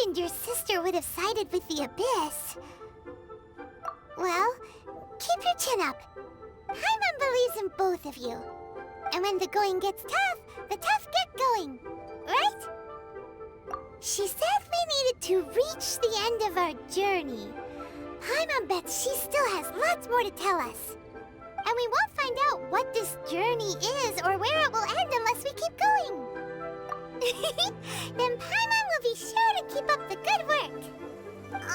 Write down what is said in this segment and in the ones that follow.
imagined your sister would have sided with the Abyss. Well, keep your chin up. Paimon believes in both of you. And when the going gets tough, the tough get going. Right? She said we needed to reach the end of our journey. Paimon bets she still has lots more to tell us. And we won't find out what this journey is or where it will end unless we keep going. Then Paimon will be sure to keep up the good work.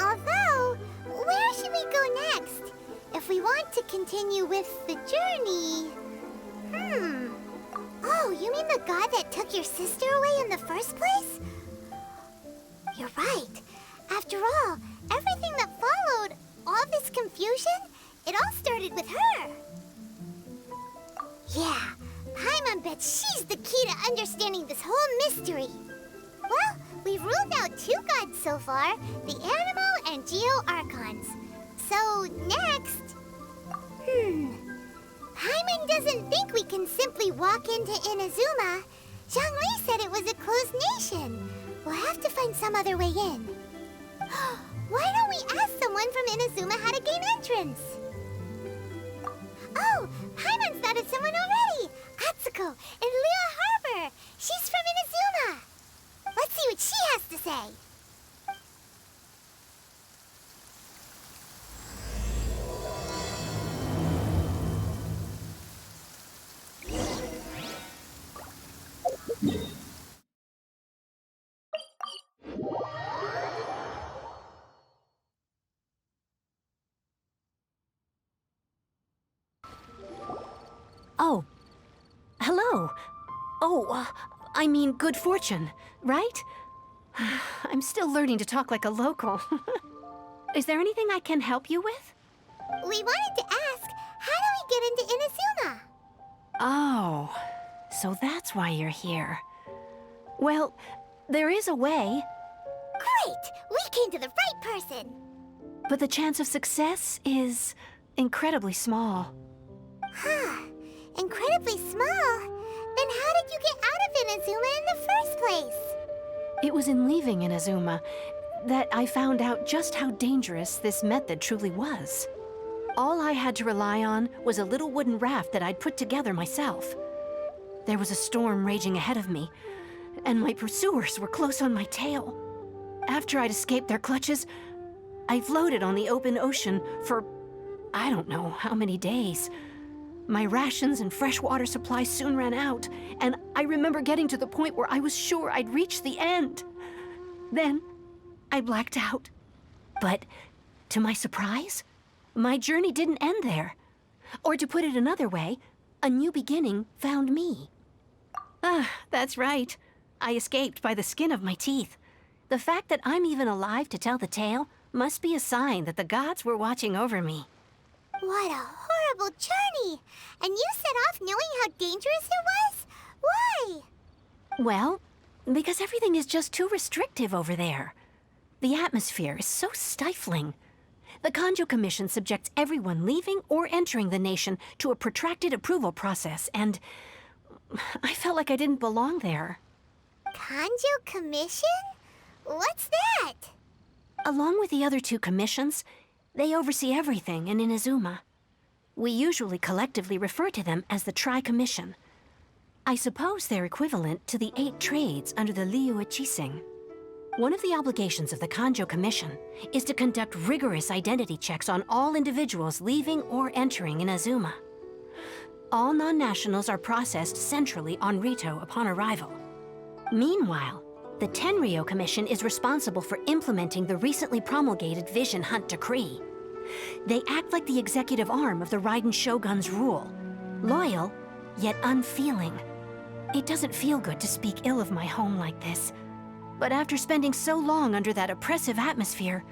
Although, where should we go next? If we want to continue with the journey... Oh, you mean the god that took your sister away in the first place? You're right. After all, everything that followed, all this confusion, it all started with her. Yeah, Paimon bets she's the key to understanding this whole mystery. Well, we've ruled out 2 gods so far, the Animal and Geo Archons. So, next... Paimon doesn't think we can simply walk into Inazuma. Zhongli said it was a closed nation. We'll have to find some other way in. Why don't we ask someone from Inazuma how to gain entrance? Oh, Paimon's thought of someone already! Atsuko, in Liyue Harbor! She's from Inazuma! Let's see what she has to say! Oh. Hello. Oh, I mean good fortune, right? I'm still learning to talk like a local. Is there anything I can help you with? We wanted to ask, how do we get into Inazuma? Oh, so that's why you're here. Well, there is a way. Great! We came to the right person! But the chance of success is incredibly small. Huh. Incredibly small? Then how did you get out of Inazuma in the first place? It was in leaving Inazuma that I found out just how dangerous this method truly was. All I had to rely on was a little wooden raft that I'd put together myself. There was a storm raging ahead of me, and my pursuers were close on my tail. After I'd escaped their clutches, I floated on the open ocean for I don't know how many days. My rations and freshwater supplies soon ran out, and I remember getting to the point where I was sure I'd reached the end. Then, I blacked out. But, to my surprise, my journey didn't end there. Or to put it another way, a new beginning found me. Ah, that's right. I escaped by the skin of my teeth. The fact that I'm even alive to tell the tale must be a sign that the gods were watching over me. What a horrible journey! And you set off knowing how dangerous it was? Why? Well, because everything is just too restrictive over there. The atmosphere is so stifling. The Kanjo Commission subjects everyone leaving or entering the nation to a protracted approval process, and I felt like I didn't belong there. Kanjo Commission? What's that? Along with the other 2 commissions, they oversee everything in Inazuma. We usually collectively refer to them as the Tri-Commission. I suppose they're equivalent to the 8 trades under the Liyue Chising. One of the obligations of the Kanjo Commission is to conduct rigorous identity checks on all individuals leaving or entering Inazuma. All non-nationals are processed centrally on Rito upon arrival. Meanwhile, the Tenryo Commission is responsible for implementing the recently promulgated Vision Hunt Decree. They act like the executive arm of the Raiden Shogun's rule. Loyal, yet unfeeling. It doesn't feel good to speak ill of my home like this. But after spending so long under that oppressive atmosphere,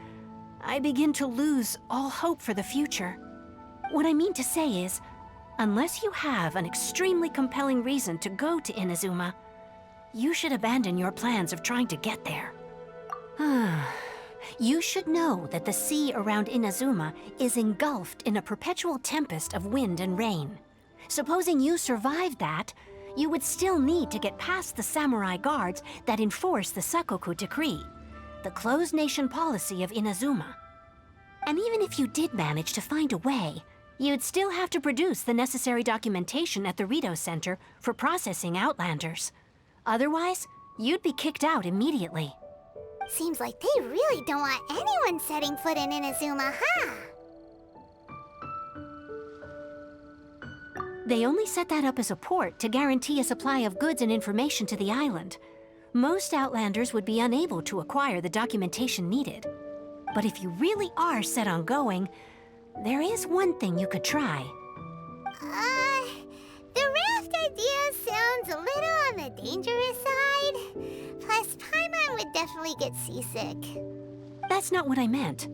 I begin to lose all hope for the future. What I mean to say is, unless you have an extremely compelling reason to go to Inazuma, you should abandon your plans of trying to get there. You should know that the sea around Inazuma is engulfed in a perpetual tempest of wind and rain. Supposing you survived that, you would still need to get past the samurai guards that enforce the Sakoku Decree. the closed nation policy of Inazuma. And even if you did manage to find a way, you'd still have to produce the necessary documentation at the Rito Center for processing Outlanders. Otherwise, you'd be kicked out immediately. Seems like they really don't want anyone setting foot in Inazuma, huh? They only set that up as a port to guarantee a supply of goods and information to the island. Most Outlanders would be unable to acquire the documentation needed. But if you really are set on going, there is one thing you could try. The raft idea sounds a little on the dangerous side. Plus, Paimon would definitely get seasick. That's not what I meant.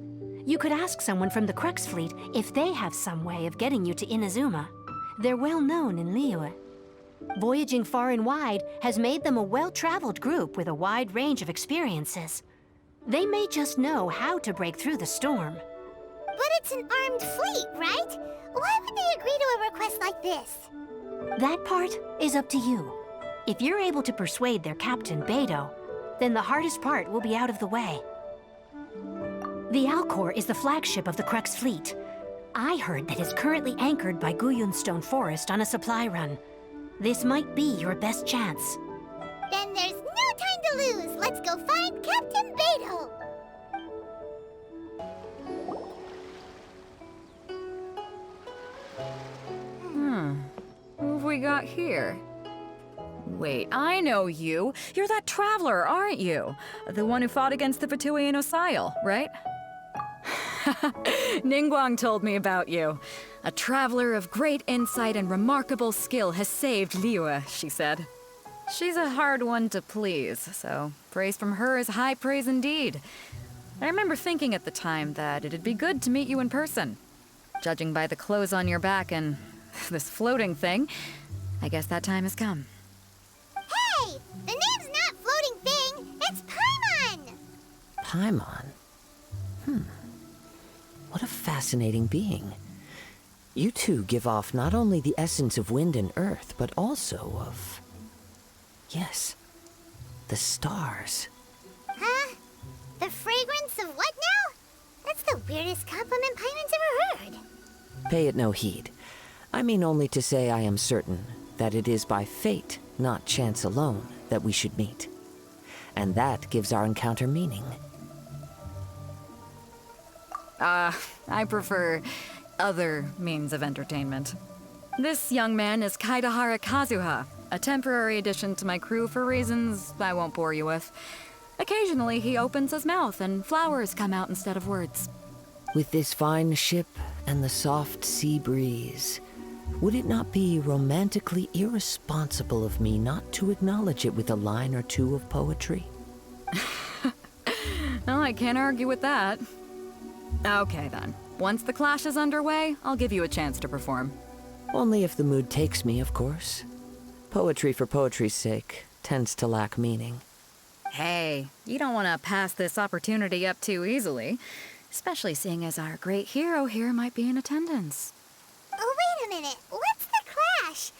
You could ask someone from the Crux fleet if they have some way of getting you to Inazuma. They're well known in Liyue. Voyaging far and wide has made them a well-traveled group with a wide range of experiences. They may just know how to break through the storm. But it's an armed fleet, right? Why would they agree to a request like this? That part is up to you. If you're able to persuade their captain, Beidou, then the hardest part will be out of the way. The Alcor is the flagship of the Crux fleet. I heard that it's currently anchored by Guyunstone Forest on a supply run. This might be your best chance. Then there's no time to lose. Let's go find Captain Beidou. Who have we got here? Wait, I know you. You're that traveler, aren't you? The one who fought against the Fatui and Osail, right? Ningguang told me about you. A traveler of great insight and remarkable skill has saved Liyue, she said. She's a hard one to please, so praise from her is high praise indeed. I remember thinking at the time that it'd be good to meet you in person. Judging by the clothes on your back and this floating thing, I guess that time has come. Hey! The name's not Floating Thing, it's Paimon! Paimon? What a fascinating being. You two give off not only the essence of wind and earth, but also of... yes, the stars. Huh? The fragrance of what now? That's the weirdest compliment Paimon's ever heard. Pay it no heed. I mean only to say I am certain that it is by fate, not chance alone, that we should meet. And that gives our encounter meaning. I prefer other means of entertainment. This young man is Kaidahara Kazuha, a temporary addition to my crew for reasons I won't bore you with. Occasionally he opens his mouth and flowers come out instead of words. With this fine ship and the soft sea breeze, would it not be romantically irresponsible of me not to acknowledge it with a line or two of poetry? Well, I can't argue with that. Okay then. Once the clash is underway, I'll give you a chance to perform. Only if the mood takes me, of course. Poetry for poetry's sake tends to lack meaning. Hey, you don't want to pass this opportunity up too easily, especially seeing as our great hero here might be in attendance. Oh, wait a minute. What's the clash?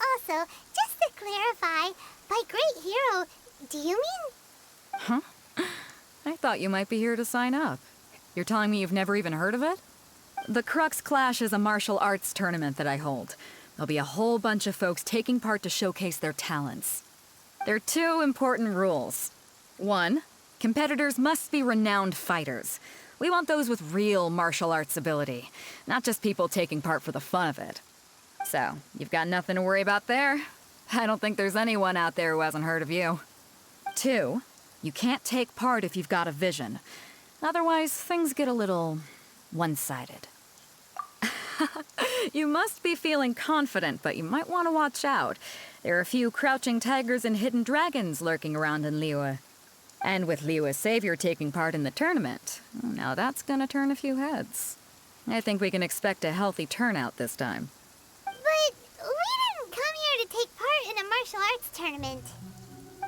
Also, just to clarify, by great hero, do you mean... Huh? I thought you might be here to sign up. You're telling me you've never even heard of it? The Crux Clash is a martial arts tournament that I hold. There'll be a whole bunch of folks taking part to showcase their talents. There are two important rules. One, competitors must be renowned fighters. We want those with real martial arts ability, not just people taking part for the fun of it. So, you've got nothing to worry about there. I don't think there's anyone out there who hasn't heard of you. Two, you can't take part if you've got a vision. Otherwise, things get a little one-sided. You must be feeling confident, but you might want to watch out. There are a few crouching tigers and hidden dragons lurking around in Liyue. And with Liyue's savior taking part in the tournament, now that's gonna turn a few heads. I think we can expect a healthy turnout this time. But we didn't come here to take part in a martial arts tournament.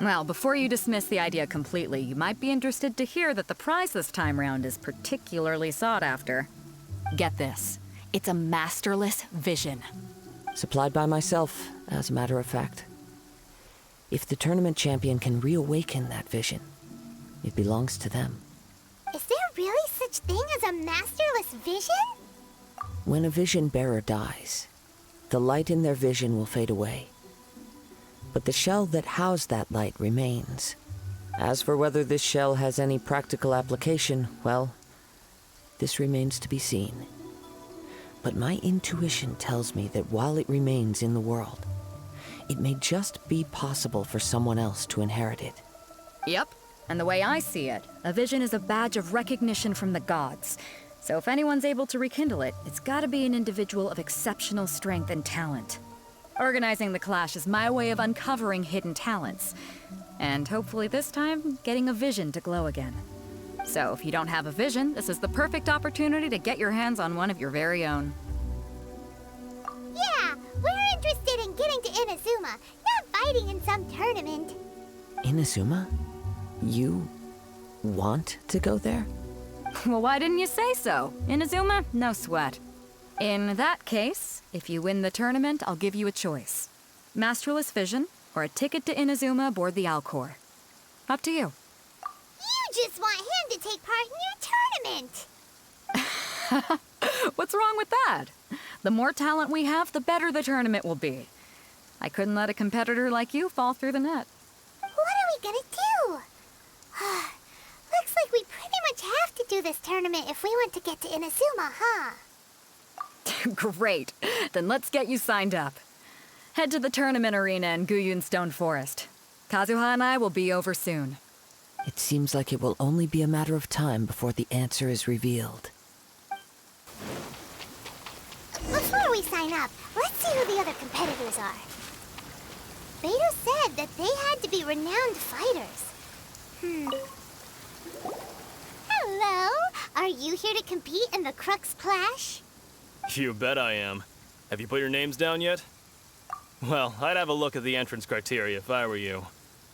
Well, before you dismiss the idea completely, you might be interested to hear that the prize this time round is particularly sought after. Get this. It's a masterless vision. Supplied by myself, as a matter of fact. If the tournament champion can reawaken that vision, It belongs to them. Is there really such thing as a masterless vision? When a vision bearer dies, the light in their vision will fade away. But the shell that housed that light remains. As for whether this shell has any practical application, well, this remains to be seen. But my intuition tells me that while it remains in the world, it may just be possible for someone else to inherit it. Yep. And the way I see it, a vision is a badge of recognition from the gods. So if anyone's able to rekindle it, it's gotta be an individual of exceptional strength and talent. Organizing the clash is my way of uncovering hidden talents. And hopefully this time, getting a vision to glow again. So if you don't have a vision, this is the perfect opportunity to get your hands on one of your very own. Yeah, we're interested in getting to Inazuma, not fighting in some tournament. Inazuma? You want to go there? Well, why didn't you say so? Inazuma, no sweat. In that case, if you win the tournament, I'll give you a choice. Masterless Vision, or a ticket to Inazuma aboard the Alcor. Up to you. You just want him to take part in your tournament. What's wrong with that? The more talent we have, the better the tournament will be. I couldn't let a competitor like you fall through the net. What are we gonna do? Looks like we pretty much have to do this tournament if we want to get to Inazuma, huh? Great. Then let's get you signed up. Head to the tournament arena in Guyun Stone Forest. Kazuha and I will be over soon. It seems like it will only be a matter of time before the answer is revealed. Before we sign up, let's see who the other competitors are. Beidou said that they had to be renowned fighters. Hello? Are you here to compete in the Crux Clash? You bet I am. Have you put your names down yet? Well, I'd have a look at the entrance criteria if I were you.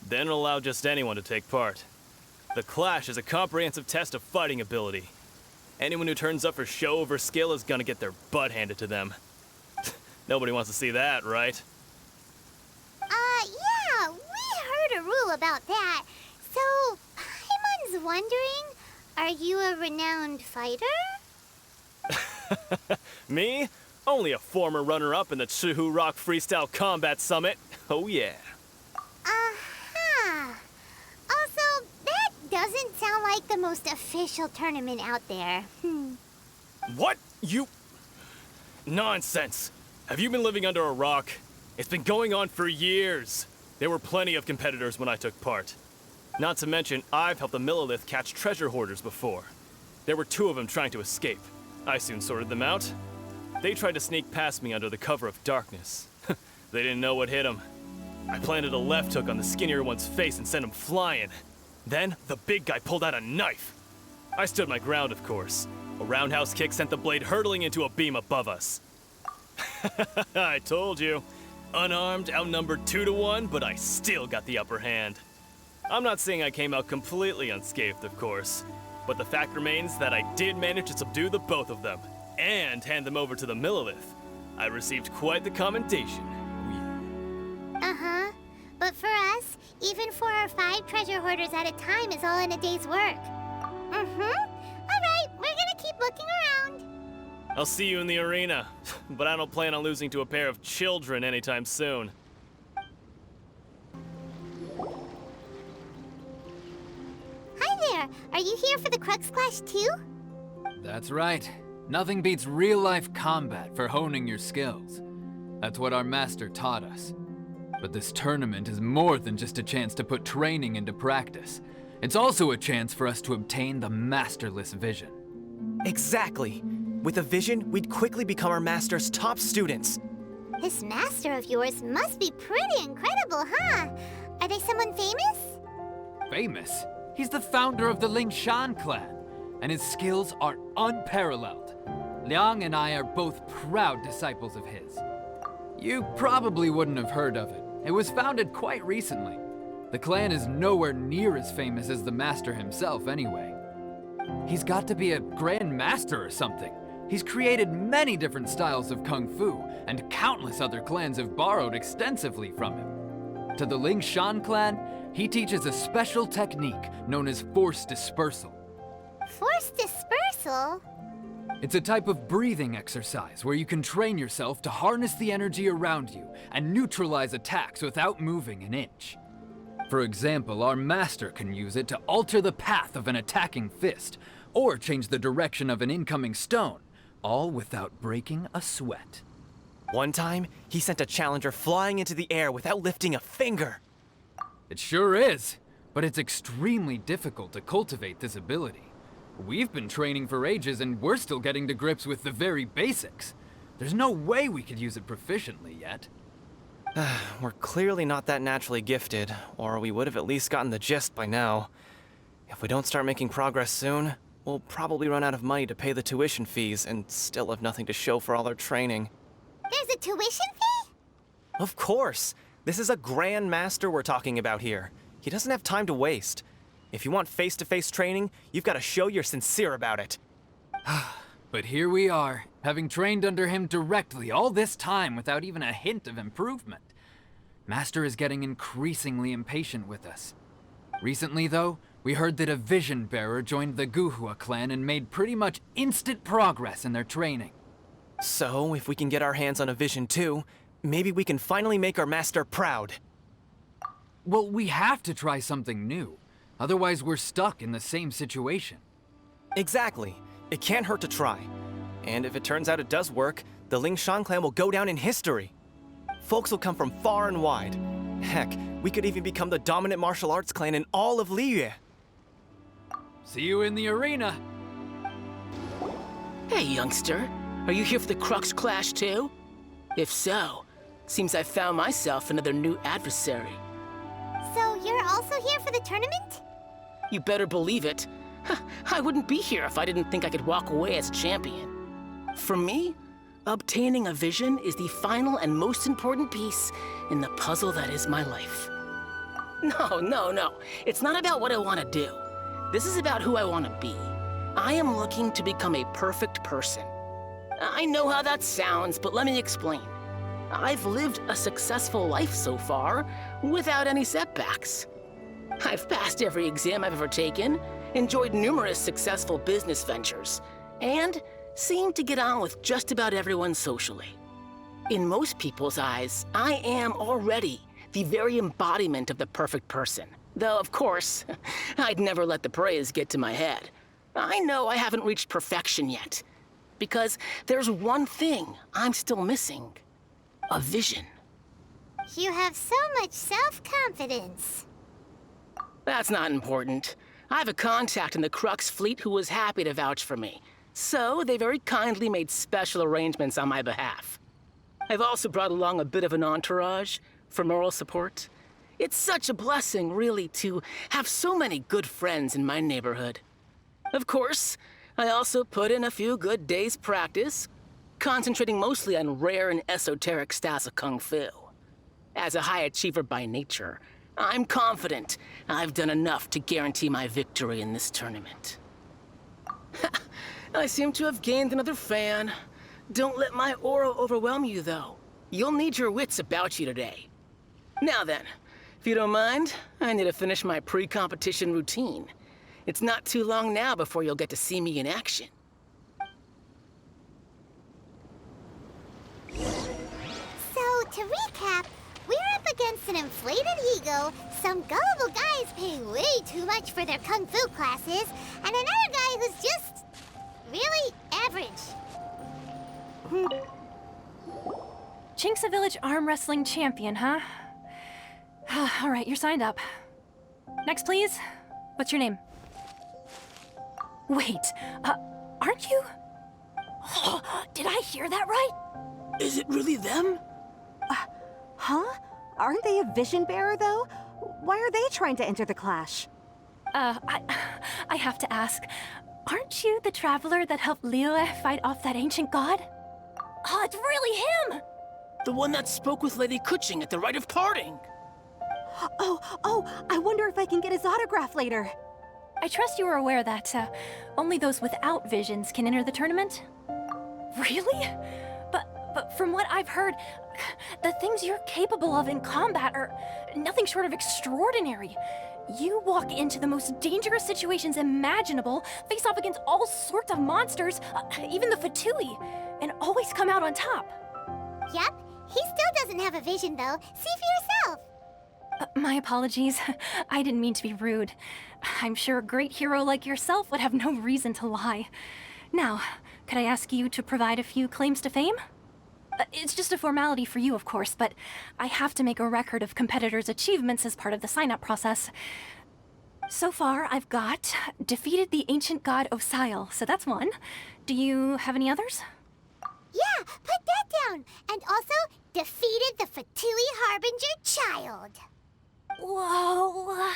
Then allow just anyone to take part. The Clash is a comprehensive test of fighting ability. Anyone who turns up for show over skill is gonna get their butt handed to them. Nobody wants to see that, right? Yeah, we heard a rule about that. So, Paimon's wondering, are you a renowned fighter? Me? Only a former runner-up in the Chihu Rock Freestyle Combat Summit. Oh yeah. Uh-huh. Also, that doesn't sound like the most official tournament out there. What? You... Nonsense. Have you been living under a rock? It's been going on for years. There were plenty of competitors when I took part. Not to mention, I've helped the Millilith catch treasure hoarders before. There were 2 of them trying to escape. I soon sorted them out. They tried to sneak past me under the cover of darkness. They didn't know what hit them. I planted a left hook on the skinnier one's face and sent him flying. Then, the big guy pulled out a knife. I stood my ground, of course. A roundhouse kick sent the blade hurtling into a beam above us. I told you. Unarmed, outnumbered 2 to 1, but I still got the upper hand. I'm not saying I came out completely unscathed, of course. But the fact remains that I did manage to subdue the both of them, and hand them over to the Millilith. I received quite the commendation. Uh-huh. But for us, even 4 or 5 treasure hoarders at a time is all in a day's work. Alright, we're gonna keep looking around. I'll see you in the arena, but I don't plan on losing to a pair of children anytime soon. Hi there, are you here for the Crux Clash too? That's right. Nothing beats real-life combat for honing your skills. That's what our master taught us. But this tournament is more than just a chance to put training into practice. It's also a chance for us to obtain the masterless vision. Exactly. With a vision, we'd quickly become our master's top students. This master of yours must be pretty incredible, huh? Are they someone famous? Famous? He's the founder of the Lingshan clan, and his skills are unparalleled. Liang and I are both proud disciples of his. You probably wouldn't have heard of it. It was founded quite recently. The clan is nowhere near as famous as the master himself anyway. He's got to be a grand master or something. He's created many different styles of kung fu, and countless other clans have borrowed extensively from him. To the Lingshan clan, He teaches a special technique known as force dispersal. Force dispersal? It's a type of breathing exercise where you can train yourself to harness the energy around you and neutralize attacks without moving an inch. For example, our master can use it to alter the path of an attacking fist, or change the direction of an incoming stone, all without breaking a sweat. One time, he sent a challenger flying into the air without lifting a finger. It sure is, but it's extremely difficult to cultivate this ability. We've been training for ages and we're still getting to grips with the very basics. There's no way we could use it proficiently yet. We're clearly not that naturally gifted, or we would have at least gotten the gist by now. If we don't start making progress soon, we'll probably run out of money to pay the tuition fees and still have nothing to show for all our training. There's a tuition fee? Of course! This is a Grand Master we're talking about here. He doesn't have time to waste. If you want face-to-face training, you've got to show you're sincere about it. But here we are, having trained under him directly all this time without even a hint of improvement. Master is getting increasingly impatient with us. Recently, though, we heard that a Vision Bearer joined the Guhua clan and made pretty much instant progress in their training. So, if we can get our hands on a Vision too, maybe we can finally make our master proud. Well, we have to try something new. Otherwise, we're stuck in the same situation. Exactly. It can't hurt to try. And if it turns out it does work, the Ling Shan clan will go down in history. Folks will come from far and wide. Heck, we could even become the dominant martial arts clan in all of Liyue. See you in the arena. Hey, youngster. Are you here for the Crux Clash too? If so, seems I found myself another new adversary. So you're also here for the tournament? You better believe it. I wouldn't be here if I didn't think I could walk away as champion. For me, obtaining a vision is the final and most important piece in the puzzle that is my life. No. It's not about what I want to do. This is about who I want to be. I am looking to become a perfect person. I know how that sounds, but let me explain. I've lived a successful life so far, without any setbacks. I've passed every exam I've ever taken, enjoyed numerous successful business ventures, and seem to get on with just about everyone socially. In most people's eyes, I am already the very embodiment of the perfect person. Though, of course, I'd never let the praise get to my head. I know I haven't reached perfection yet, because there's one thing I'm still missing. A vision. You have so much self-confidence. That's not important. I have a contact in the Crux fleet who was happy to vouch for me. So they very kindly made special arrangements on my behalf. I've also brought along a bit of an entourage for moral support. It's such a blessing, really, to have so many good friends in my neighborhood. Of course, I also put in a few good days' practice, concentrating mostly on rare and esoteric styles of Kung Fu. As a high achiever by nature, I'm confident I've done enough to guarantee my victory in this tournament. I seem to have gained another fan. Don't let my aura overwhelm you, though. You'll need your wits about you today. Now then, if you don't mind, I need to finish my pre-competition routine. It's not too long now before you'll get to see me in action. So, to recap, we're up against an inflated ego, some gullible guys paying way too much for their kung fu classes, and another guy who's just really average. Chinxa Village arm wrestling champion, huh? All right, you're signed up. Next, please. What's your name? Wait, aren't you? Did I hear that right? Is it really them? Huh? Aren't they a vision bearer, though? Why are they trying to enter the clash? I have to ask, aren't you the traveler that helped Liyue fight off that ancient god? Oh, it's really him! The one that spoke with Lady Kuching at the rite of parting. Oh, I wonder if I can get his autograph later. I trust you are aware that only those without visions can enter the tournament? Really? But from what I've heard, the things you're capable of in combat are nothing short of extraordinary. You walk into the most dangerous situations imaginable, face off against all sorts of monsters, even the Fatui, and always come out on top. Yep, he still doesn't have a vision though. See for yourself. My apologies. I didn't mean to be rude. I'm sure a great hero like yourself would have no reason to lie. Now, could I ask you to provide a few claims to fame? It's just a formality for you, of course, but I have to make a record of competitors' achievements as part of the sign-up process. So far, I've got defeated the ancient god Osail, so that's one. Do you have any others? Yeah, put that down. And also, defeated the Fatui Harbinger child. Whoa.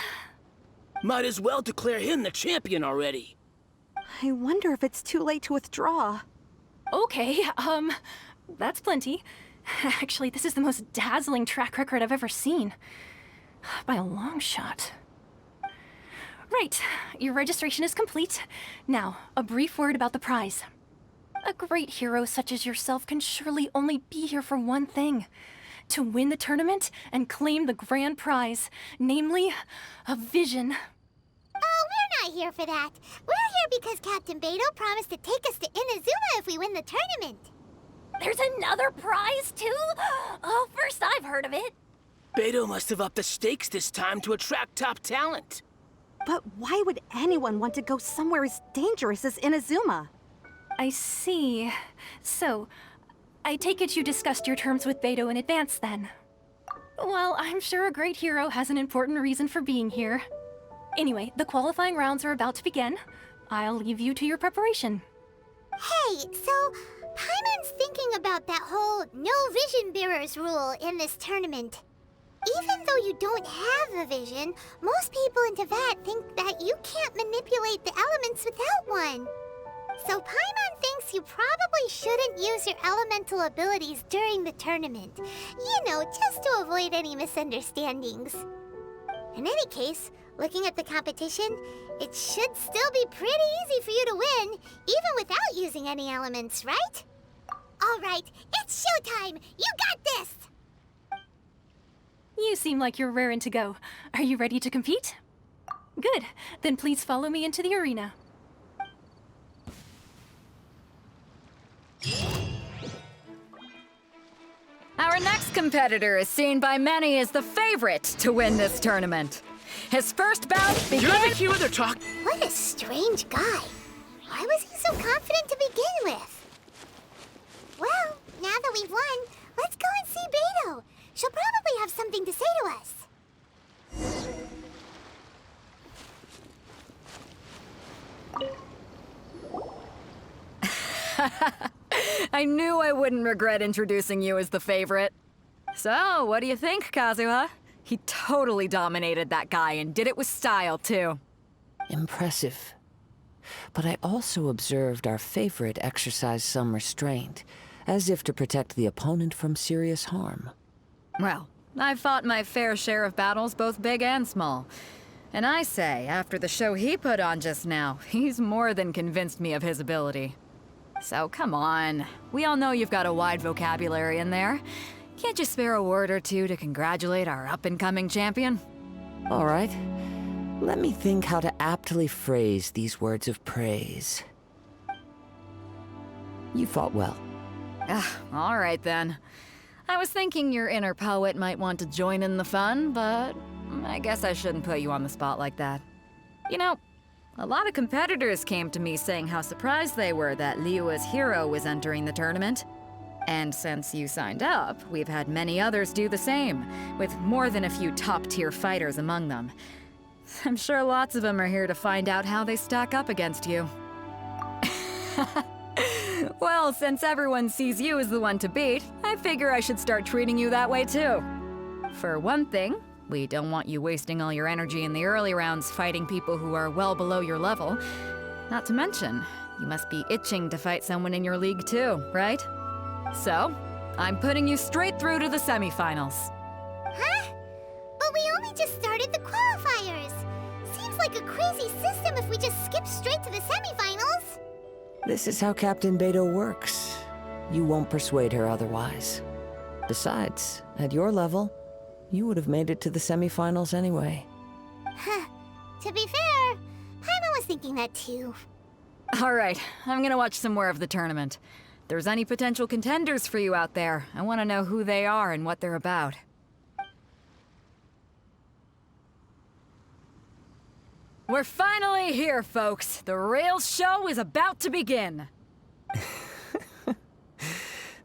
Might as well declare him the champion already. I wonder if it's too late to withdraw. Okay, that's plenty. Actually, this is the most dazzling track record I've ever seen. By a long shot. Right, your registration is complete. Now, a brief word about the prize. A great hero such as yourself can surely only be here for one thing. To win the tournament and claim the grand prize, namely, a vision. Oh, we're not here for that. We're here because Captain Beidou promised to take us to Inazuma if we win the tournament. There's another prize, too? Oh, first I've heard of it. Beidou must have upped the stakes this time to attract top talent. But why would anyone want to go somewhere as dangerous as Inazuma? I see. So, I take it you discussed your terms with Beidou in advance, then? Well, I'm sure a great hero has an important reason for being here. Anyway, the qualifying rounds are about to begin. I'll leave you to your preparation. Hey, so Paimon's thinking about that whole no vision bearers rule in this tournament. Even though you don't have a vision, most people in Teyvat think that you can't manipulate the elements without one. So Paimon thinks you probably shouldn't use your elemental abilities during the tournament. You know, just to avoid any misunderstandings. In any case, looking at the competition, it should still be pretty easy for you to win, even without using any elements, right? All right, it's showtime! You got this! You seem like you're raring to go. Are you ready to compete? Good. Then please follow me into the arena. Our next competitor is seen by many as the favorite to win this tournament. His first bout begins... You're the hero they're talking... What a strange guy. Why was he so confident to begin with? Well, now that we've won, let's go and see Beidou. She'll probably have something to say to us. I knew I wouldn't regret introducing you as the favorite. So, what do you think, Kazuha? He totally dominated that guy and did it with style, too. Impressive. But I also observed our favorite exercise some restraint, as if to protect the opponent from serious harm. Well, I've fought my fair share of battles, both big and small. And I say, after the show he put on just now, he's more than convinced me of his ability. So come on, we all know you've got a wide vocabulary in there. Can't you spare a word or two to congratulate our up-and-coming champion? All right. Let me think how to aptly phrase these words of praise. You fought well. All right then. I was thinking your inner poet might want to join in the fun, but I guess I shouldn't put you on the spot like that. You know, a lot of competitors came to me saying how surprised they were that Liyue's hero was entering the tournament. And since you signed up, we've had many others do the same, with more than a few top-tier fighters among them. I'm sure lots of them are here to find out how they stack up against you. Well, since everyone sees you as the one to beat, I figure I should start treating you that way too. For one thing, we don't want you wasting all your energy in the early rounds fighting people who are well below your level. Not to mention, you must be itching to fight someone in your league too, right? So, I'm putting you straight through to the semifinals. Huh? But we only just started the qualifiers. Seems like a crazy system if we just skip straight to the semifinals. This is how Captain Beidou works. You won't persuade her otherwise. Besides, at your level, you would have made it to the semifinals anyway. Huh. To be fair, Paimon was thinking that too. All right, I'm gonna watch some more of the tournament. If there's any potential contenders for you out there, I want to know who they are and what they're about. We're finally here, folks. The real show is about to begin.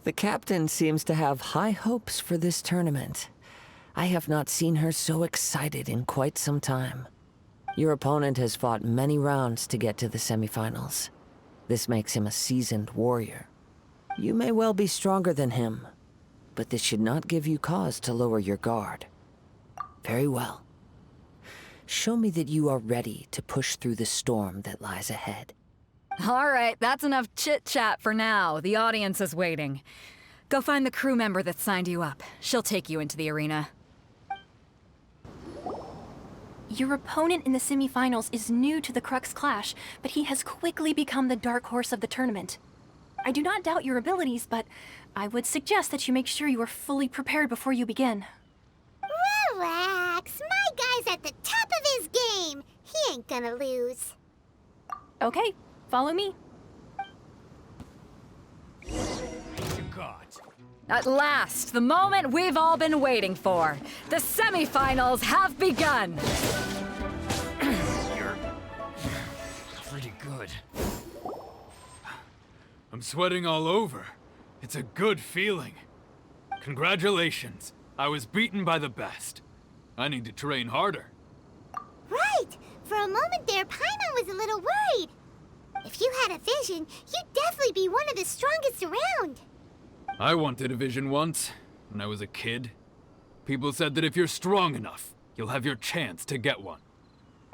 The captain seems to have high hopes for this tournament. I have not seen her so excited in quite some time. Your opponent has fought many rounds to get to the semifinals. This makes him a seasoned warrior. You may well be stronger than him, but this should not give you cause to lower your guard. Very well. Show me that you are ready to push through the storm that lies ahead. All right, that's enough chit-chat for now. The audience is waiting. Go find the crew member that signed you up. She'll take you into the arena. Your opponent in the semifinals is new to the Crux Clash, but he has quickly become the dark horse of the tournament. I do not doubt your abilities, but I would suggest that you make sure you are fully prepared before you begin. Relax. My guy's at the top of his game. He ain't gonna lose. Okay, follow me. At last, the moment we've all been waiting for. The semifinals have begun. You're pretty good. I'm sweating all over. It's a good feeling. Congratulations. I was beaten by the best. I need to train harder. Right. For a moment there, Paimon was a little worried. If you had a vision, you'd definitely be one of the strongest around. I wanted a vision once, when I was a kid. People said that if you're strong enough, you'll have your chance to get one.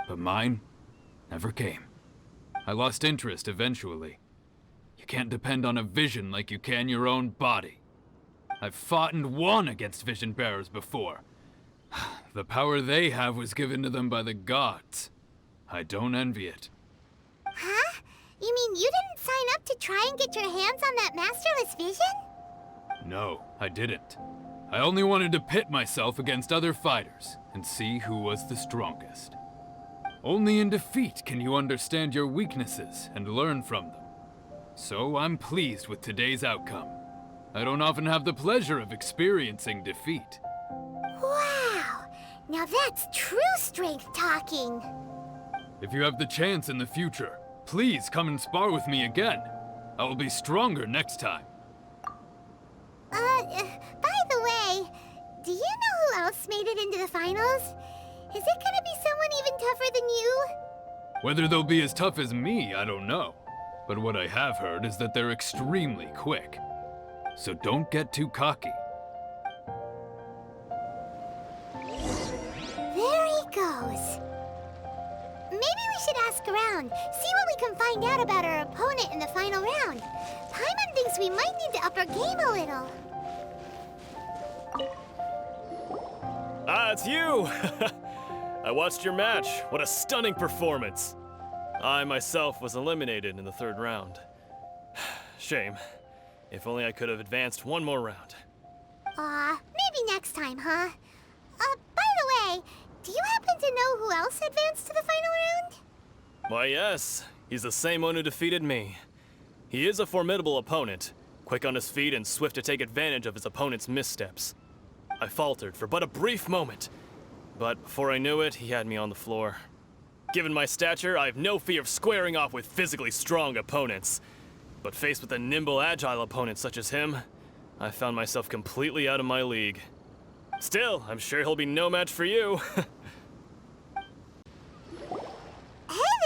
But mine never came. I lost interest eventually. You can't depend on a vision like you can your own body. I've fought and won against vision bearers before. The power they have was given to them by the gods. I don't envy it. Huh? You mean you didn't sign up to try and get your hands on that masterless vision? No, I didn't. I only wanted to pit myself against other fighters and see who was the strongest. Only in defeat can you understand your weaknesses and learn from them. So I'm pleased with today's outcome. I don't often have the pleasure of experiencing defeat. Wow! Now that's true strength talking. If you have the chance in the future, please come and spar with me again. I will be stronger next time. By the way, do you know who else made it into the finals? Is it gonna be someone even tougher than you? Whether they'll be as tough as me, I don't know. But what I have heard is that they're extremely quick. So don't get too cocky. There he goes. Maybe we should ask around, see what we can find out about our opponent in the final round. Paimon thinks we might need to up our game a little. Ah, it's you! I watched your match. What a stunning performance. I myself was eliminated in the third round. Shame. If only I could have advanced one more round. Maybe next time, huh? By the way, do you happen to know who else advanced to the final round? Why, yes. He's the same one who defeated me. He is a formidable opponent, quick on his feet and swift to take advantage of his opponent's missteps. I faltered for but a brief moment, but before I knew it, he had me on the floor. Given my stature, I have no fear of squaring off with physically strong opponents. But faced with a nimble, agile opponent such as him, I found myself completely out of my league. Still, I'm sure he'll be no match for you. Hey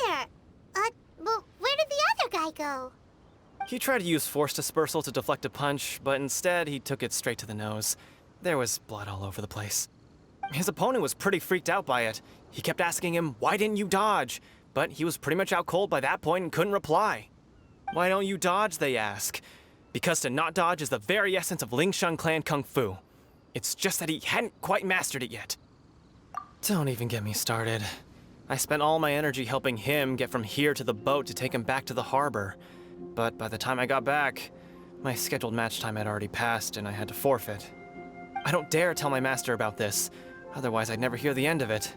there! Well, where did the other guy go? He tried to use force dispersal to deflect a punch, but instead he took it straight to the nose. There was blood all over the place. His opponent was pretty freaked out by it. He kept asking him, "Why didn't you dodge?" But he was pretty much out cold by that point and couldn't reply. "Why don't you dodge?" they ask. Because to not dodge is the very essence of Lingshan clan kung fu. It's just that he hadn't quite mastered it yet. Don't even get me started. I spent all my energy helping him get from here to the boat to take him back to the harbor. But by the time I got back, my scheduled match time had already passed and I had to forfeit. I don't dare tell my master about this, otherwise I'd never hear the end of it.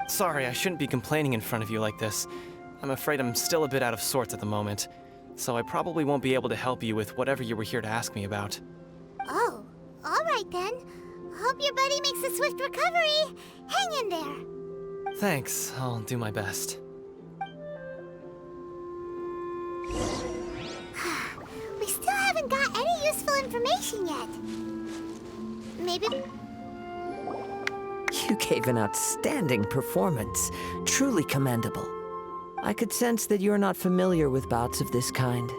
Sorry, I shouldn't be complaining in front of you like this. I'm afraid I'm still a bit out of sorts at the moment, so I probably won't be able to help you with whatever you were here to ask me about. Oh, all right then. Hope your buddy makes a swift recovery. Hang in there. Thanks, I'll do my best. We still haven't got any useful information yet. Maybe... You gave an outstanding performance. Truly commendable. I could sense that you're not familiar with bouts of this kind,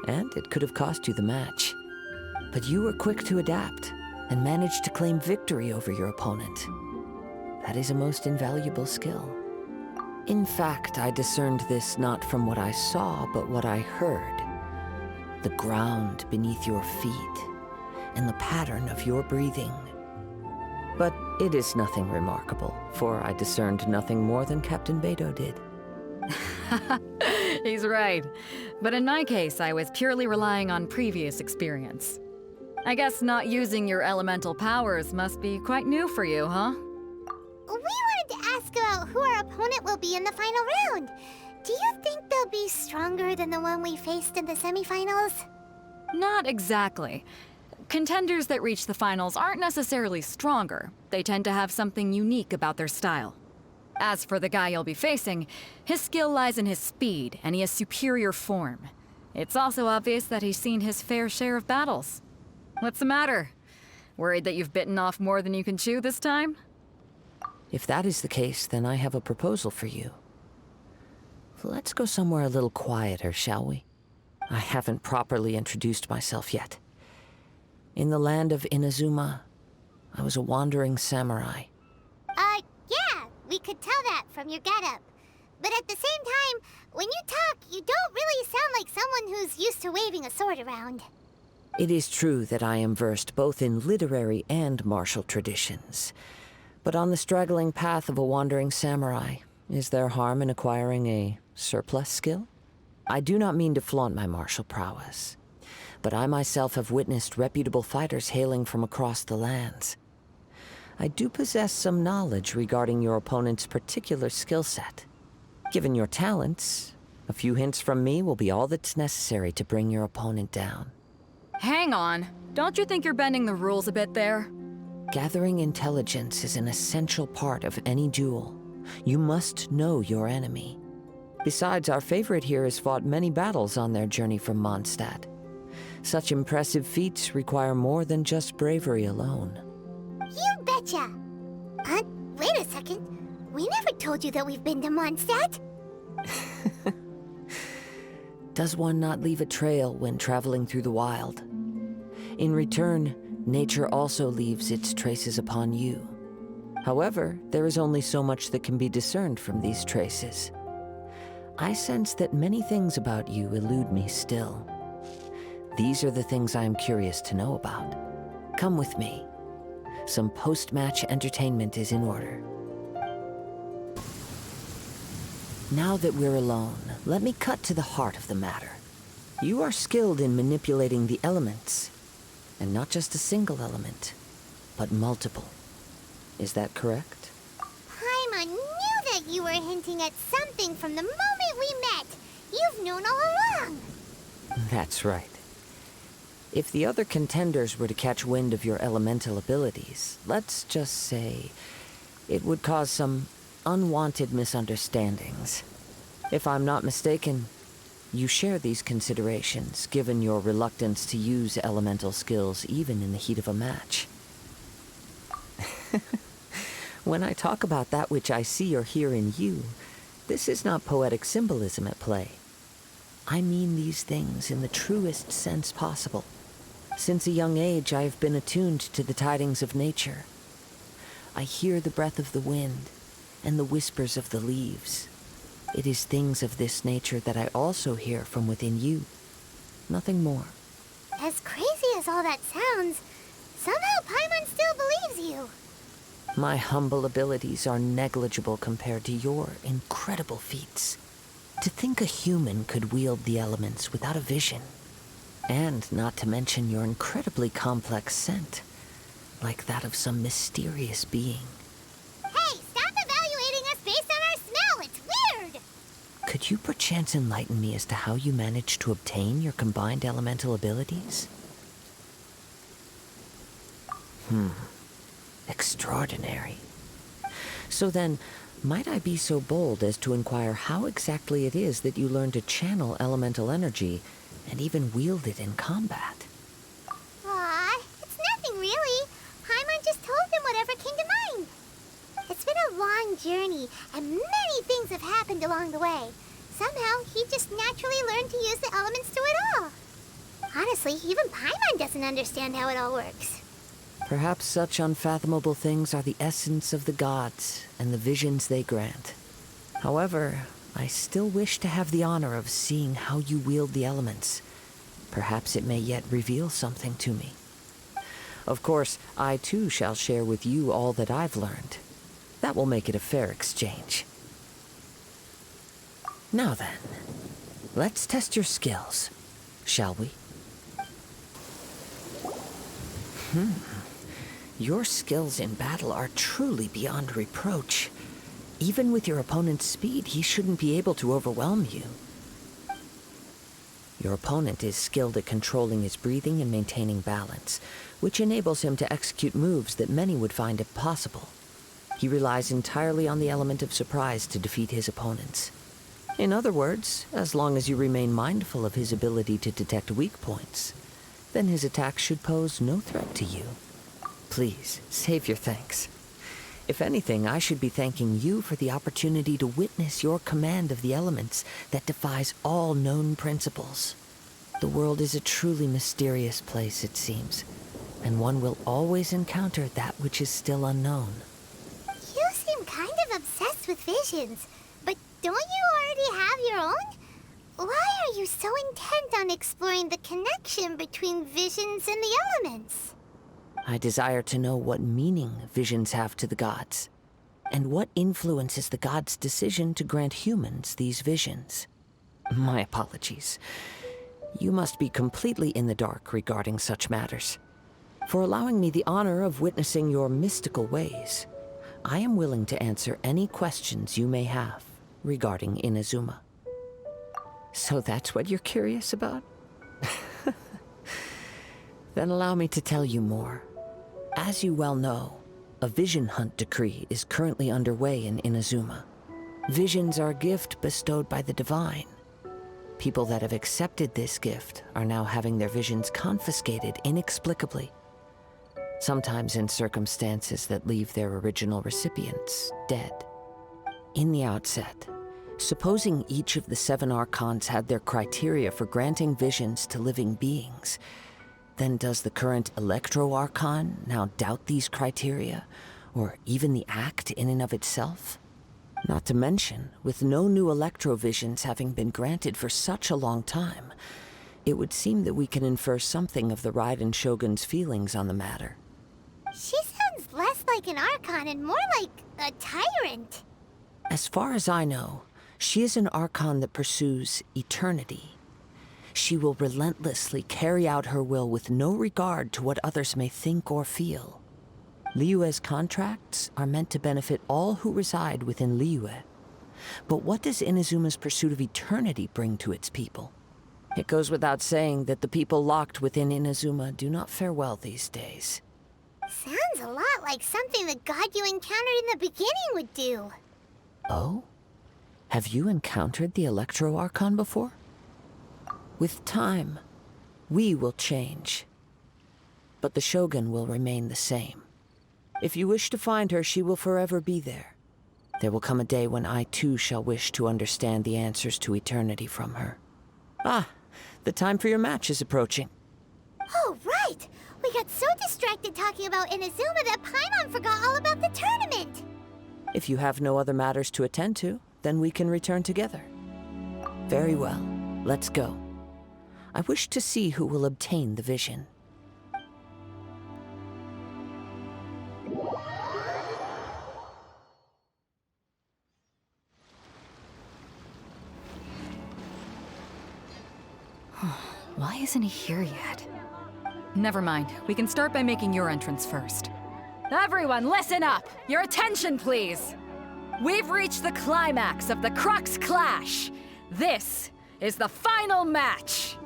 and it could have cost you the match. But you were quick to adapt, and managed to claim victory over your opponent. That is a most invaluable skill. In fact, I discerned this not from what I saw, but what I heard. The ground beneath your feet, and the pattern of your breathing. But it is nothing remarkable, for I discerned nothing more than Captain Beto did. He's right. But in my case, I was purely relying on previous experience. I guess not using your elemental powers must be quite new for you, huh? We wanted to ask about who our opponent will be in the final round. Do you think they'll be stronger than the one we faced in the semifinals? Not exactly. Contenders that reach the finals aren't necessarily stronger. They tend to have something unique about their style. As for the guy you'll be facing, his skill lies in his speed, and he has superior form. It's also obvious that he's seen his fair share of battles. What's the matter? Worried that you've bitten off more than you can chew this time? If that is the case, then I have a proposal for you. Let's go somewhere a little quieter, shall we? I haven't properly introduced myself yet. In the land of Inazuma, I was a wandering samurai. Yeah, we could tell that from your getup. But at the same time, when you talk, you don't really sound like someone who's used to waving a sword around. It is true that I am versed both in literary and martial traditions. But on the straggling path of a wandering samurai, is there harm in acquiring a surplus skill? I do not mean to flaunt my martial prowess, but I myself have witnessed reputable fighters hailing from across the lands. I do possess some knowledge regarding your opponent's particular skill set. Given your talents, a few hints from me will be all that's necessary to bring your opponent down. Hang on. Don't you think you're bending the rules a bit there? Gathering intelligence is an essential part of any duel. You must know your enemy. Besides, our favorite here has fought many battles on their journey from Mondstadt. Such impressive feats require more than just bravery alone. You betcha! Wait a second. We never told you that we've been to Mondstadt. Does one not leave a trail when traveling through the wild? In return, nature also leaves its traces upon you. However, there is only so much that can be discerned from these traces. I sense that many things about you elude me still. These are the things I am curious to know about. Come with me. Some post-match entertainment is in order. Now that we're alone, let me cut to the heart of the matter. You are skilled in manipulating the elements, and not just a single element, but multiple. Is that correct? Paimon knew that you were hinting at something from the moment we met. You've known all along. That's right. If the other contenders were to catch wind of your elemental abilities, let's just say it would cause some unwanted misunderstandings. If I'm not mistaken, you share these considerations, given your reluctance to use elemental skills even in the heat of a match. When I talk about that which I see or hear in you, this is not poetic symbolism at play. I mean these things in the truest sense possible. Since a young age, I have been attuned to the tidings of nature. I hear the breath of the wind and the whispers of the leaves. It is things of this nature that I also hear from within you. Nothing more. As crazy as all that sounds, somehow Paimon still believes you. My humble abilities are negligible compared to your incredible feats. To think a human could wield the elements without a vision. And not to mention your incredibly complex scent. like that of some mysterious being. Hey, stop evaluating us based on our smell! It's weird! Could you perchance enlighten me as to how you managed to obtain your combined elemental abilities? Extraordinary. So then, might I be so bold as to inquire how exactly it is that you learned to channel elemental energy and even wield it in combat? Aw, it's nothing really. Paimon just told him whatever came to mind. It's been a long journey, and many things have happened along the way. Somehow, he just naturally learned to use the elements through it all. Honestly, even Paimon doesn't understand how it all works. Perhaps such unfathomable things are the essence of the gods and the visions they grant. However, I still wish to have the honor of seeing how you wield the elements. Perhaps it may yet reveal something to me. Of course, I too shall share with you all that I've learned. That will make it a fair exchange. Now then, let's test your skills, shall we? Your skills in battle are truly beyond reproach. Even with your opponent's speed, he shouldn't be able to overwhelm you. Your opponent is skilled at controlling his breathing and maintaining balance, which enables him to execute moves that many would find impossible. He relies entirely on the element of surprise to defeat his opponents. In other words, as long as you remain mindful of his ability to detect weak points, then his attacks should pose no threat to you. Please, save your thanks. If anything, I should be thanking you for the opportunity to witness your command of the elements that defies all known principles. The world is a truly mysterious place, it seems, and one will always encounter that which is still unknown. You seem kind of obsessed with visions, but don't you already have your own? Why are you so intent on exploring the connection between visions and the elements? I desire to know what meaning visions have to the gods, and what influences the gods' decision to grant humans these visions. My apologies. You must be completely in the dark regarding such matters. For allowing me the honor of witnessing your mystical ways, I am willing to answer any questions you may have regarding Inazuma. So that's what you're curious about? Then allow me to tell you more. As you well know, a vision hunt decree is currently underway in Inazuma. Visions are a gift bestowed by the divine. People that have accepted this gift are now having their visions confiscated inexplicably, sometimes in circumstances that leave their original recipients dead. In the outset, supposing each of the 7 Archons had their criteria for granting visions to living beings, then does the current Electro-Archon now doubt these criteria, or even the act in and of itself? Not to mention, with no new Electro-Visions having been granted for such a long time, it would seem that we can infer something of the Raiden Shogun's feelings on the matter. She sounds less like an Archon and more like a tyrant. As far as I know, she is an Archon that pursues eternity. She will relentlessly carry out her will with no regard to what others may think or feel. Liyue's contracts are meant to benefit all who reside within Liyue. But what does Inazuma's pursuit of eternity bring to its people? It goes without saying that the people locked within Inazuma do not fare well these days. Sounds a lot like something the god you encountered in the beginning would do. Oh? Have you encountered the Electro-Archon before? With time, we will change. But the Shogun will remain the same. If you wish to find her, she will forever be there. There will come a day when I too shall wish to understand the answers to eternity from her. Ah, the time for your match is approaching. Oh, right! We got so distracted talking about Inazuma that Paimon forgot all about the tournament! If you have no other matters to attend to, then we can return together. Very well, let's go. I wish to see who will obtain the vision. Why isn't he here yet? Never mind. We can start by making your entrance first. Everyone, listen up! Your attention, please! We've reached the climax of the Crux Clash. This is the final match.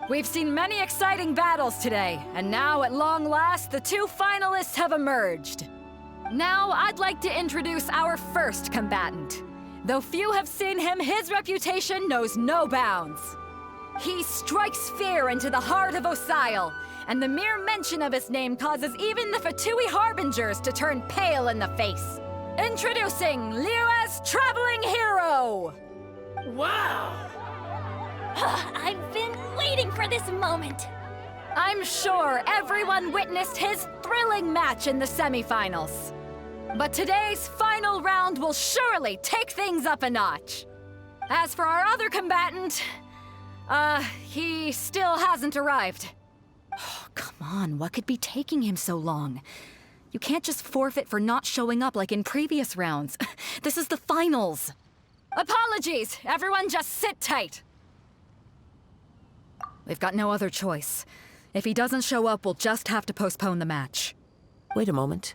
We've seen many exciting battles today, and now at long last, the two finalists have emerged. Now, I'd like to introduce our first combatant. Though few have seen him, his reputation knows no bounds. He strikes fear into the heart of Osile, and the mere mention of his name causes even the Fatui Harbingers to turn pale in the face. Introducing Liyue's Traveling Hero! Wow! I've been waiting for this moment. I'm sure everyone witnessed his thrilling match in the semifinals. But today's final round will surely take things up a notch. As for our other combatant, he still hasn't arrived. Oh, come on, what could be taking him so long? You can't just forfeit for not showing up like in previous rounds. This is the finals. Apologies, everyone just sit tight. We've got no other choice. If he doesn't show up, we'll just have to postpone the match. Wait a moment.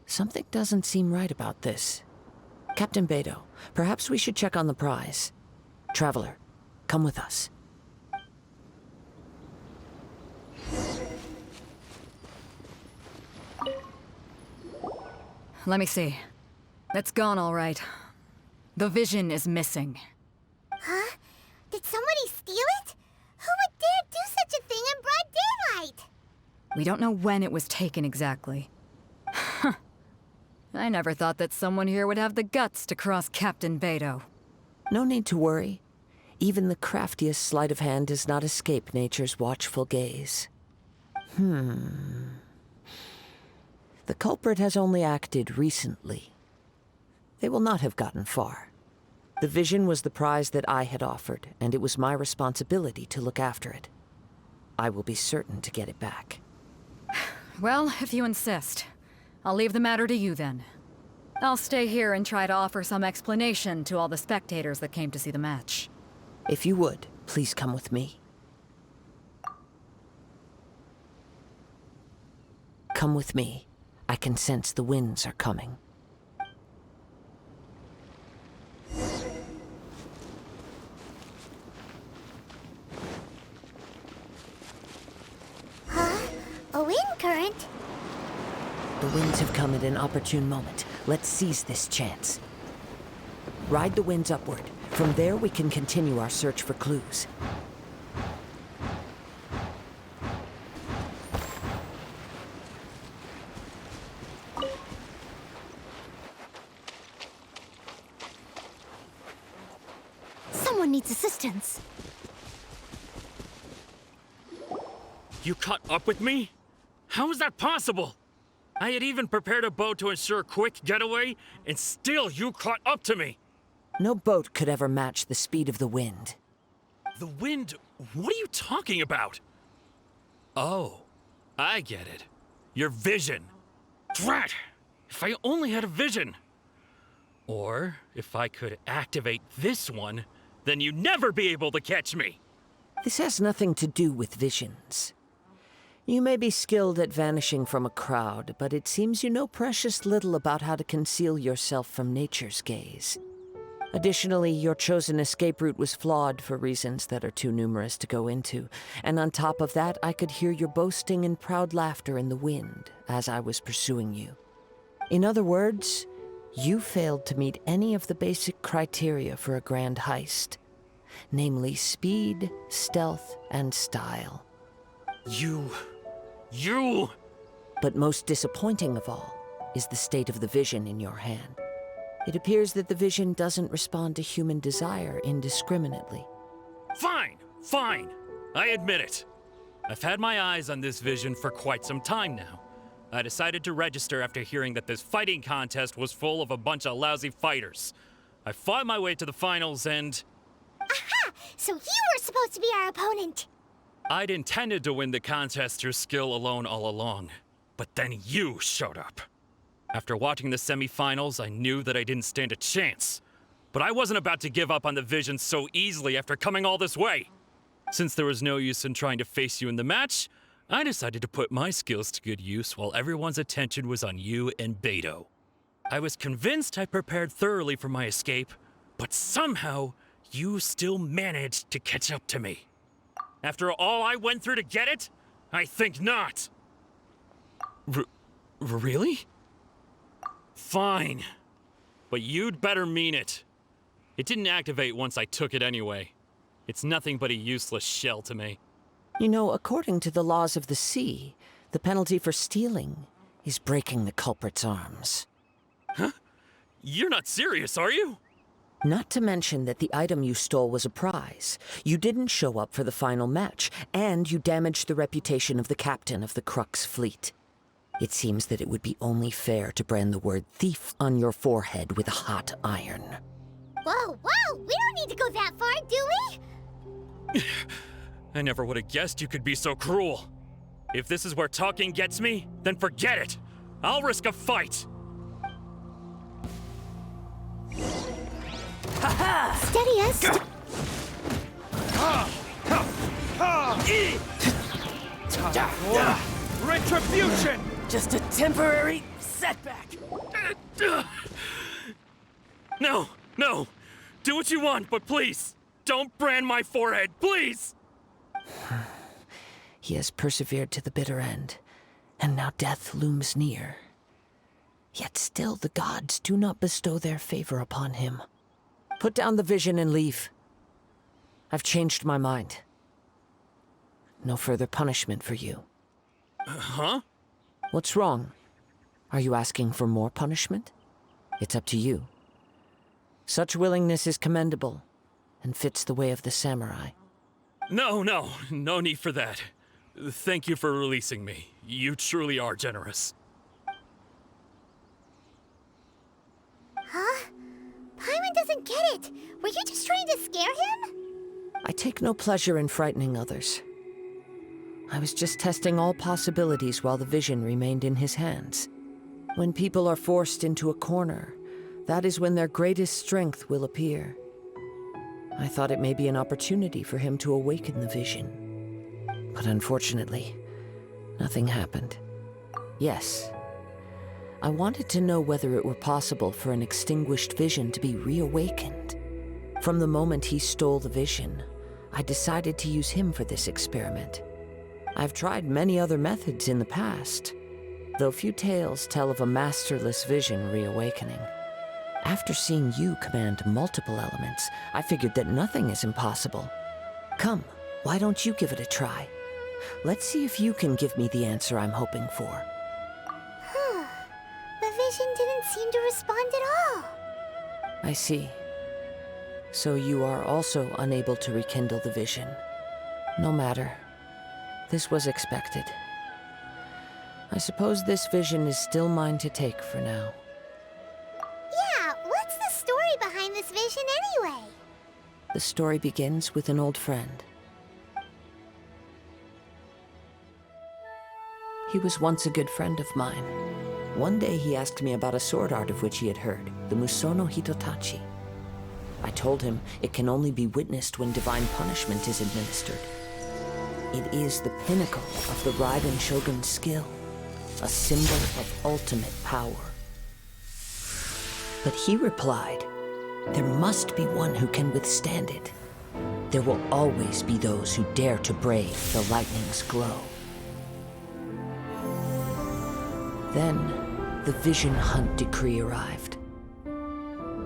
Something doesn't seem right about this. Captain Beidou, perhaps we should check on the prize. Traveler, come with us. Let me see. It's gone all right. The vision is missing. Huh? Did somebody steal it? Who would dare do such a thing in broad daylight? We don't know when it was taken exactly. I never thought that someone here would have the guts to cross Captain Beidou. No need to worry. Even the craftiest sleight of hand does not escape nature's watchful gaze. The culprit has only acted recently. They will not have gotten far. The vision was the prize that I had offered, and it was my responsibility to look after it. I will be certain to get it back. Well, if you insist. I'll leave the matter to you then. I'll stay here and try to offer some explanation to all the spectators that came to see the match. If you would, please come with me. Come with me. I can sense the winds are coming. Huh? A wind current? The winds have come at an opportune moment. Let's seize this chance. Ride the winds upward. From there, we can continue our search for clues. Someone needs assistance. You caught up with me? How is that possible? I had even prepared a boat to ensure a quick getaway, and still you caught up to me. No boat could ever match the speed of the wind. The wind? What are you talking about? Oh, I get it. Your vision. Drat! If I only had a vision. Or, if I could activate this one, then you'd never be able to catch me. This has nothing to do with visions. You may be skilled at vanishing from a crowd, but it seems you know precious little about how to conceal yourself from nature's gaze. Additionally, your chosen escape route was flawed for reasons that are too numerous to go into, and on top of that, I could hear your boasting and proud laughter in the wind as I was pursuing you. In other words, you failed to meet any of the basic criteria for a grand heist, namely speed, stealth, and style. You... But most disappointing of all is the state of the vision in your hand. It appears that the vision doesn't respond to human desire indiscriminately. Fine. I admit it. I've had my eyes on this vision for quite some time now. I decided to register after hearing that this fighting contest was full of a bunch of lousy fighters. I fought my way to the finals and... Aha! So you were supposed to be our opponent! I'd intended to win the contest through skill alone all along, but then you showed up. After watching the semifinals, I knew that I didn't stand a chance. But I wasn't about to give up on the vision so easily after coming all this way. Since there was no use in trying to face you in the match, I decided to put my skills to good use while everyone's attention was on you and Beto. I was convinced I prepared thoroughly for my escape, but somehow you still managed to catch up to me. After all I went through to get it? I think not. Really? Fine. But you'd better mean it. It didn't activate once I took it anyway. It's nothing but a useless shell to me. You know, according to the laws of the sea, the penalty for stealing is breaking the culprit's arms. Huh? You're not serious, are you? Not to mention that the item you stole was a prize. You didn't show up for the final match, and you damaged the reputation of the captain of the Crux fleet. It seems that it would be only fair to brand the word thief on your forehead with a hot iron. Whoa, whoa! We don't need to go that far, do we? I never would have guessed you could be so cruel. If this is where talking gets me, then forget it. I'll risk a fight. Steady us. Retribution! Just a temporary setback. No, no. Do what you want, but please, don't brand my forehead, please! He has persevered to the bitter end, and now death looms near. Yet still the gods do not bestow their favor upon him. Put down the vision and leave. I've changed my mind. No further punishment for you. Huh? What's wrong? Are you asking for more punishment? It's up to you. Such willingness is commendable, and fits the way of the samurai. No need for that. Thank you for releasing me. You truly are generous. Huh? Paimon doesn't get it. Were you just trying to scare him? I take no pleasure in frightening others. I was just testing all possibilities while the vision remained in his hands. When people are forced into a corner, that is when their greatest strength will appear. I thought it may be an opportunity for him to awaken the vision. But unfortunately, nothing happened. Yes, I wanted to know whether it were possible for an extinguished vision to be reawakened. From the moment he stole the vision, I decided to use him for this experiment. I've tried many other methods in the past, though few tales tell of a masterless vision reawakening. After seeing you command multiple elements, I figured that nothing is impossible. Come, why don't you give it a try? Let's see if you can give me the answer I'm hoping for. The vision didn't seem to respond at all. I see. So you are also unable to rekindle the vision. No matter. This was expected. I suppose this vision is still mine to take for now. Yeah, what's the story behind this vision anyway? The story begins with an old friend. He was once a good friend of mine. One day he asked me about a sword art of which he had heard, the Musono Hitotachi. I told him it can only be witnessed when divine punishment is administered. It is the pinnacle of the Raiden Shogun's skill, a symbol of ultimate power. But he replied, there must be one who can withstand it. There will always be those who dare to brave the lightning's glow. Then, the Vision Hunt decree arrived.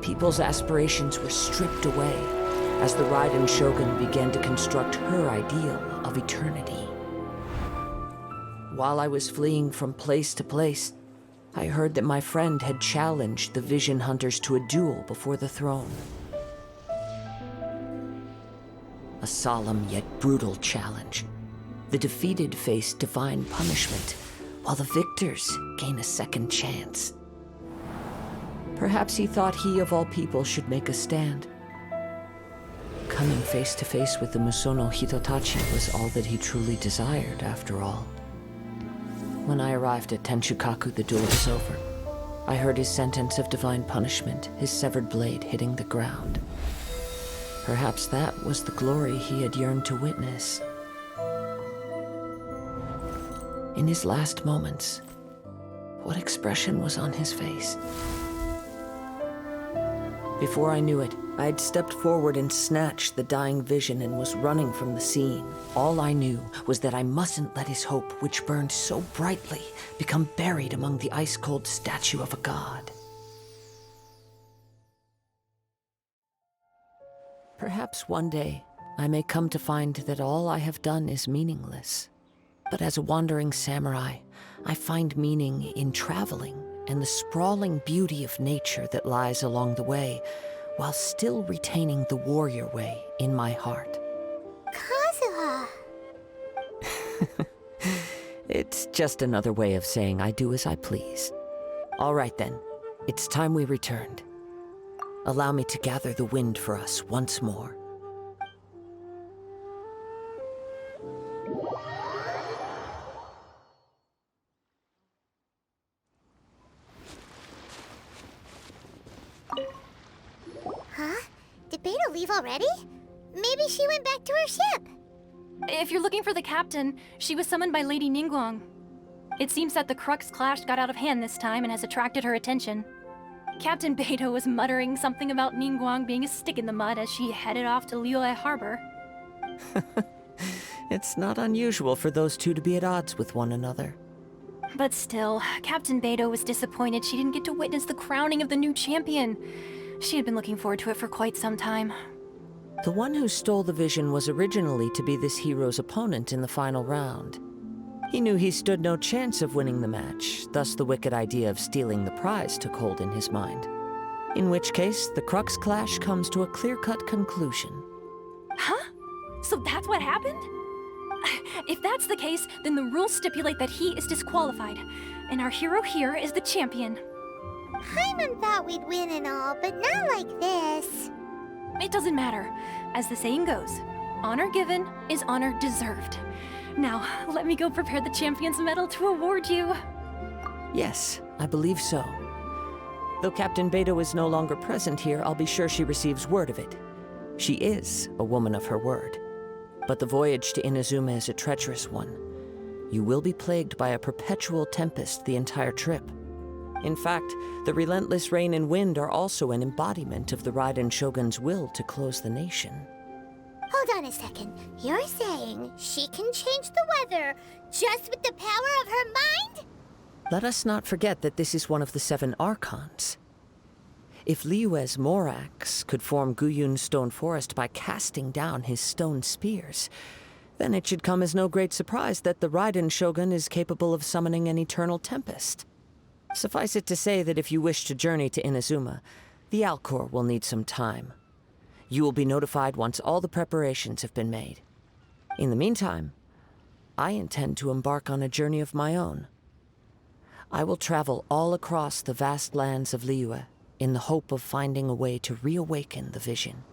People's aspirations were stripped away as the Raiden Shogun began to construct her ideal of eternity. While I was fleeing from place to place, I heard that my friend had challenged the Vision Hunters to a duel before the throne. A solemn yet brutal challenge. The defeated face divine punishment, while the victors gain a second chance. Perhaps he thought he of all people should make a stand. Coming face to face with the Musono Hitotachi was all that he truly desired, after all. When I arrived at Tenchukaku, the duel was over. I heard his sentence of divine punishment, his severed blade hitting the ground. Perhaps that was the glory he had yearned to witness. In his last moments, what expression was on his face? Before I knew it, I'd stepped forward and snatched the dying vision and was running from the scene. All I knew was that I mustn't let his hope, which burned so brightly, become buried among the ice-cold statue of a god. Perhaps one day, I may come to find that all I have done is meaningless. But as a wandering samurai, I find meaning in traveling and the sprawling beauty of nature that lies along the way, while still retaining the warrior way in my heart. Kazuha! It's just another way of saying I do as I please. All right then, it's time we returned. Allow me to gather the wind for us once more. Huh? Did Beta leave already? Maybe she went back to her ship. If you're looking for the captain, she was summoned by Lady Ningguang. It seems that the Crux clash got out of hand this time and has attracted her attention. Captain Beidou was muttering something about Ningguang being a stick in the mud as she headed off to Liyue Harbor. It's not unusual for those two to be at odds with one another. But still, Captain Beidou was disappointed she didn't get to witness the crowning of the new champion. She had been looking forward to it for quite some time. The one who stole the vision was originally to be this hero's opponent in the final round. He knew he stood no chance of winning the match, thus the wicked idea of stealing the prize took hold in his mind. In which case, the Crux clash comes to a clear-cut conclusion. Huh? So that's what happened? If that's the case, then the rules stipulate that he is disqualified, and our hero here is the champion. Paimon thought we'd win and all, but not like this. It doesn't matter. As the saying goes, honor given is honor deserved. Now, let me go prepare the champion's medal to award you. Yes, I believe so. Though Captain Beidou is no longer present here, I'll be sure she receives word of it. She is a woman of her word. But the voyage to Inazuma is a treacherous one. You will be plagued by a perpetual tempest the entire trip. In fact, the relentless rain and wind are also an embodiment of the Raiden Shogun's will to close the nation. Hold on a second. You're saying she can change the weather just with the power of her mind? Let us not forget that this is one of the 7 Archons. If Liyue's Morax could form Guyun's stone forest by casting down his stone spears, then it should come as no great surprise that the Raiden Shogun is capable of summoning an eternal tempest. Suffice it to say that if you wish to journey to Inazuma, the Alcor will need some time. You will be notified once all the preparations have been made. In the meantime, I intend to embark on a journey of my own. I will travel all across the vast lands of Liyue in the hope of finding a way to reawaken the vision.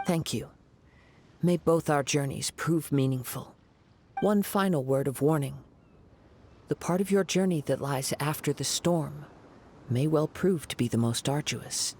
Thank you. May both our journeys prove meaningful. One final word of warning. The part of your journey that lies after the storm may well prove to be the most arduous.